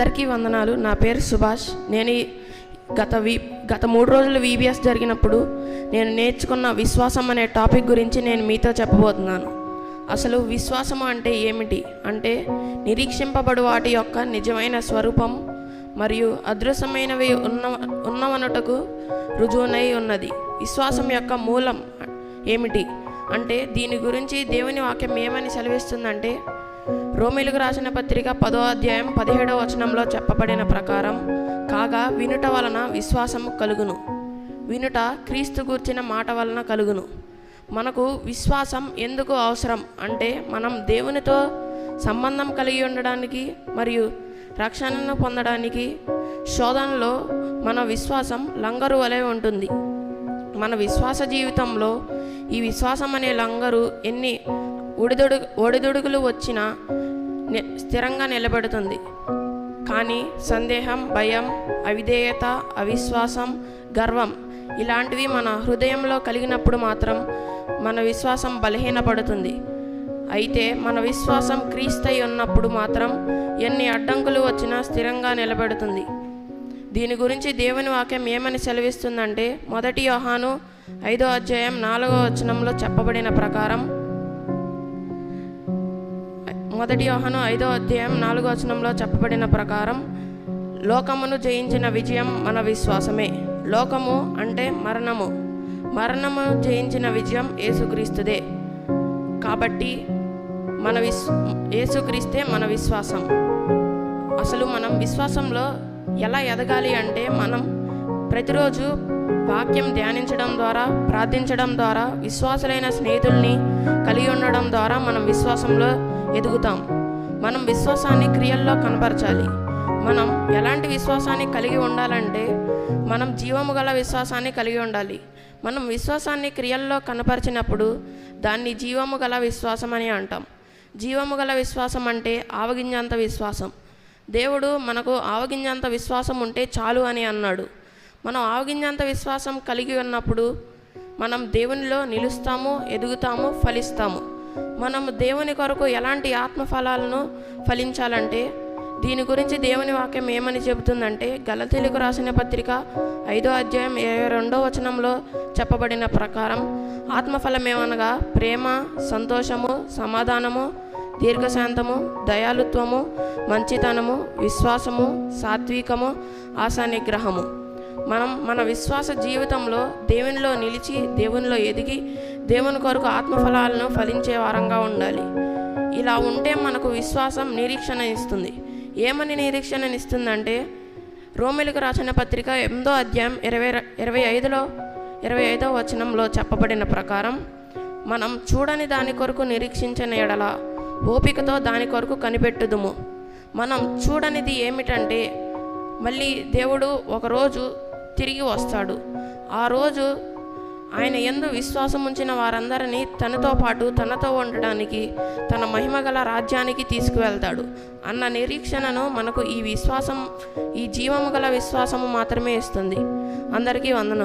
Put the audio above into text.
అందరికీ వందనాలు. నా పేరు సుభాష్. నేను గత 3 రోజులు VBS జరిగినప్పుడు నేను నేర్చుకున్న విశ్వాసం అనే టాపిక్ గురించి నేను మీతో చెప్పబోతున్నాను. అసలు విశ్వాసము అంటే ఏమిటి అంటే, నిరీక్షింపబడు వాటి యొక్క నిజమైన స్వరూపం మరియు అదృశ్యమైనవి ఉన్నవనుటకు రుజువునై ఉన్నది. విశ్వాసం యొక్క మూలం ఏమిటి అంటే, దీని గురించి దేవుని వాక్యం ఏమని సెలవిస్తుందంటే, రోమీయులకు రాసిన పత్రిక 10వ అధ్యాయం 17వ వచనంలో చెప్పబడిన ప్రకారం, కాగా వినుట వలన విశ్వాసము కలుగును, వినుట క్రీస్తు గూర్చిన మాట వలన కలుగును. మనకు విశ్వాసం ఎందుకు అవసరం అంటే, మనం దేవునితో సంబంధం కలిగి ఉండడానికి మరియు రక్షణను పొందడానికి శోధనలో మన విశ్వాసం లంగరు వలె ఉంటుంది. మన విశ్వాస జీవితంలో ఈ విశ్వాసం అనే లంగరు ఎన్ని ఒడిదుడుకులు వచ్చినా స్థిరంగా నిలబెడుతుంది. కానీ సందేహం, భయం, అవిధేయత, అవిశ్వాసం, గర్వం ఇలాంటివి మన హృదయంలో కలిగినప్పుడు మాత్రం మన విశ్వాసం బలహీనపడుతుంది. అయితే మన విశ్వాసం క్రీస్తై ఉన్నప్పుడు మాత్రం ఎన్ని అడ్డంకులు వచ్చినా స్థిరంగా నిలబెడుతుంది. దీని గురించి దేవుని వాక్యం ఏమని సెలవిస్తుందంటే, 1 యోహాను 5వ అధ్యాయం 4వ వచనంలో చెప్పబడిన ప్రకారం, 1 యోహాను 5వ అధ్యాయం 4వ వచనంలో చెప్పబడిన ప్రకారం, లోకమును జయించిన విజయం మన విశ్వాసమే. లోకము అంటే మరణము, మరణము జయించిన విజయం యేసుక్రీస్తుదే. కాబట్టి యేసుక్రీస్తే మన విశ్వాసం. అసలు మనం విశ్వాసంలో ఎలా ఎదగాలి అంటే, మనం ప్రతిరోజు వాక్యం ధ్యానించడం ద్వారా, ప్రార్థించడం ద్వారా, విశ్వాసులైన స్నేహితుల్ని కలిగి ఉండడం ద్వారా మనం విశ్వాసంలో ఎదుగుతాం. మనం విశ్వాసాన్ని క్రియల్లో కనపరచాలి. మనం ఎలాంటి విశ్వాసాన్ని కలిగి ఉండాలంటే, మనం జీవము గల విశ్వాసాన్ని కలిగి ఉండాలి. మనం విశ్వాసాన్ని క్రియల్లో కనపరిచినప్పుడు దాన్ని జీవము గల విశ్వాసం అని అంటాం. జీవము గల విశ్వాసం అంటే ఆవగింజంత విశ్వాసం. దేవుడు మనకు ఆవగింజంత విశ్వాసం ఉంటే చాలు అని అన్నాడు. మనం ఆవగింజంత విశ్వాసం కలిగి ఉన్నప్పుడు మనం దేవునిలో నిలుస్తాము, ఎదుగుతాము, ఫలిస్తాము. మనం దేవుని కొరకు ఎలాంటి ఆత్మఫలాలను ఫలించాలంటే, దీని గురించి దేవుని వాక్యం ఏమని చెబుతుందంటే, గలతీయులకు రాసిన పత్రిక 5వ అధ్యాయం 22వ వచనంలో చెప్పబడిన ప్రకారం, ఆత్మఫలం ఏమనగా ప్రేమ, సంతోషము, సమాధానము, దీర్ఘశాంతము, దయాలుత్వము, మంచితనము, విశ్వాసము, సాత్వికము, ఆశానిగ్రహము. మనం మన విశ్వాస జీవితంలో దేవునిలో నిలిచి, దేవునిలో ఎదిగి, దేవుని కొరకు ఆత్మఫలాలను ఫలించే వారంగా ఉండాలి. ఇలా ఉంటే మనకు విశ్వాసం నిరీక్షణ ఇస్తుంది. ఏమని నిరీక్షణ ఇస్తుందంటే, రోమీయులకు రాసిన పత్రిక 8వ అధ్యాయం 25వ వచనంలో చెప్పబడిన ప్రకారం, మనం చూడని దాని కొరకు నిరీక్షించిన ఎడల ఓపికతో దాని కొరకు కనిపెట్టుదుము. మనం చూడనిది ఏమిటంటే, మళ్ళీ దేవుడు ఒకరోజు తిరిగి వస్తాడు. ఆ రోజు ఆయన యందు విశ్వాసం ఉంచిన వారందరినీ తనతో పాటు తనతో ఉండడానికి తన మహిమగల రాజ్యానికి తీసుకువెళ్తాడు అన్న నిరీక్షణను మనకు ఈ జీవము గల విశ్వాసము మాత్రమే ఇస్తుంది. అందరికీ వందనాలు.